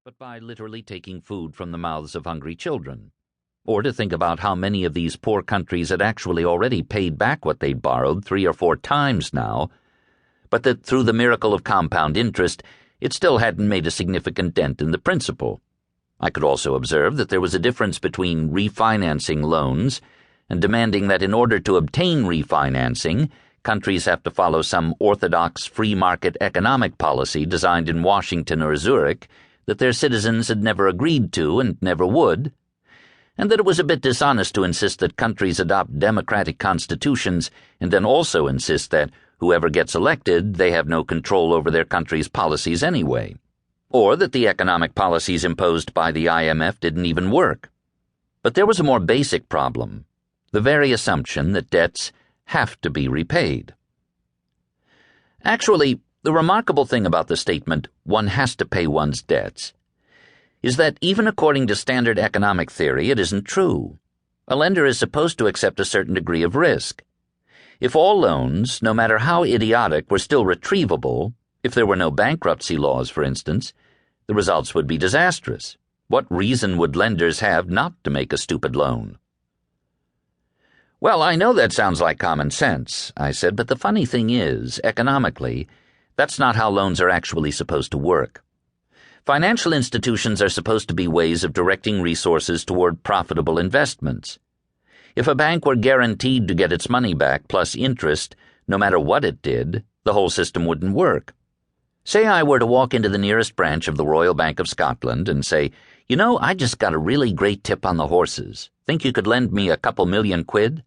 but by literally taking food from the mouths of hungry children, or to think about how many of these poor countries had actually already paid back what they'd borrowed 3 or 4 times now, but that through the miracle of compound interest, it still hadn't made a significant dent in the principal. I could also observe that there was a difference between refinancing loans and demanding that in order to obtain refinancing, countries have to follow some orthodox free market economic policy designed in Washington or Zurich that their citizens had never agreed to and never would, and that it was a bit dishonest to insist that countries adopt democratic constitutions and then also insist that whoever gets elected, they have no control over their country's policies anyway, or that the economic policies imposed by the IMF didn't even work. But there was a more basic problem, the very assumption that debts have to be repaid. Actually, the remarkable thing about the statement, "one has to pay one's debts," is that even according to standard economic theory, it isn't true. A lender is supposed to accept a certain degree of risk. If all loans, no matter how idiotic, were still retrievable, if there were no bankruptcy laws, for instance, the results would be disastrous. What reason would lenders have not to make a stupid loan? "Well, I know that sounds like common sense," I said, "but the funny thing is, economically, that's not how loans are actually supposed to work. Financial institutions are supposed to be ways of directing resources toward profitable investments. If a bank were guaranteed to get its money back plus interest, no matter what it did, the whole system wouldn't work. Say I were to walk into the nearest branch of the Royal Bank of Scotland and say, 'You know, I just got a really great tip on the horses. Think you could lend me a couple million quid?'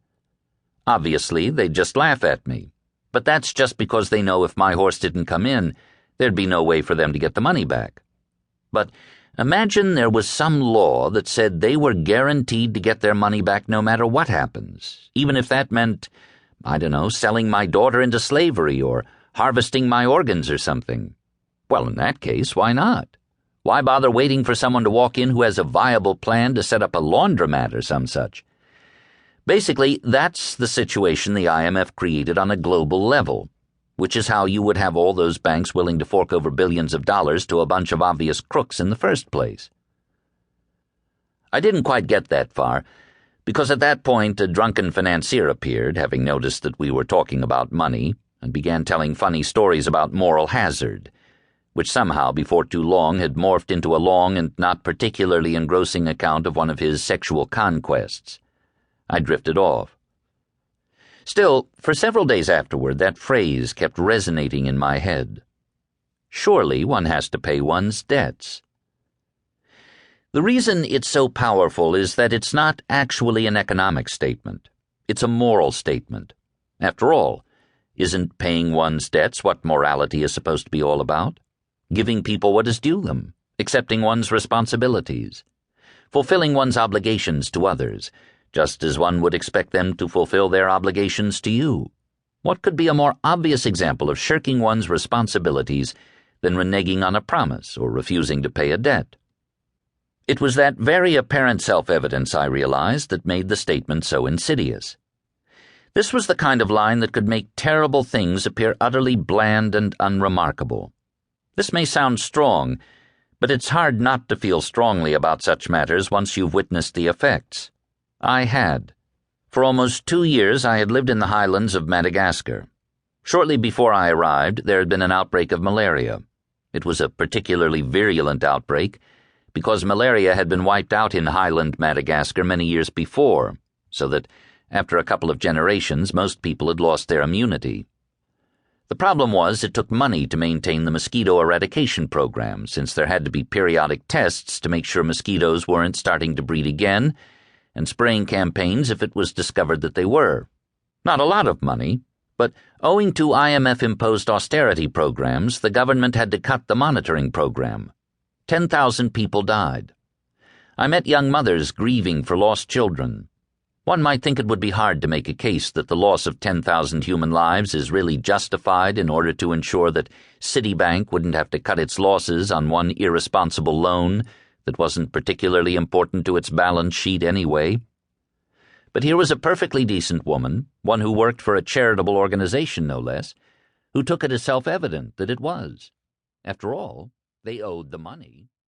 Obviously, they'd just laugh at me. But that's just because they know if my horse didn't come in, there'd be no way for them to get the money back. But imagine there was some law that said they were guaranteed to get their money back no matter what happens, even if that meant, I don't know, selling my daughter into slavery or harvesting my organs or something. Well, in that case, why not? Why bother waiting for someone to walk in who has a viable plan to set up a laundromat or some such? Basically, that's the situation the IMF created on a global level, which is how you would have all those banks willing to fork over billions of dollars to a bunch of obvious crooks in the first place. I didn't quite get that far, because at that point a drunken financier appeared, having noticed that we were talking about money, and began telling funny stories about moral hazard, which somehow before too long had morphed into a long and not particularly engrossing account of one of his sexual conquests. I drifted off. Still, for several days afterward, that phrase kept resonating in my head. Surely one has to pay one's debts. The reason it's so powerful is that it's not actually an economic statement. It's a moral statement. After all, isn't paying one's debts what morality is supposed to be all about? Giving people what is due them, accepting one's responsibilities, fulfilling one's obligations to others, just as one would expect them to fulfill their obligations to you. What could be a more obvious example of shirking one's responsibilities than reneging on a promise or refusing to pay a debt? It was that very apparent self-evidence, I realized, that made the statement so insidious. This was the kind of line that could make terrible things appear utterly bland and unremarkable. This may sound strong, but it's hard not to feel strongly about such matters once you've witnessed the effects. I had. For almost 2 years I had lived in the highlands of Madagascar. Shortly before I arrived, there had been an outbreak of malaria. It was a particularly virulent outbreak because malaria had been wiped out in highland Madagascar many years before, so that after a couple of generations most people had lost their immunity. The problem was it took money to maintain the mosquito eradication program, since there had to be periodic tests to make sure mosquitoes weren't starting to breed again, and spraying campaigns if it was discovered that they were. Not a lot of money, but owing to IMF-imposed austerity programs, the government had to cut the monitoring program. 10,000 people died. I met young mothers grieving for lost children. One might think it would be hard to make a case that the loss of 10,000 human lives is really justified in order to ensure that Citibank wouldn't have to cut its losses on one irresponsible loan that wasn't particularly important to its balance sheet anyway. But here was a perfectly decent woman, one who worked for a charitable organization no less, who took it as self-evident that it was. After all, they owed the money.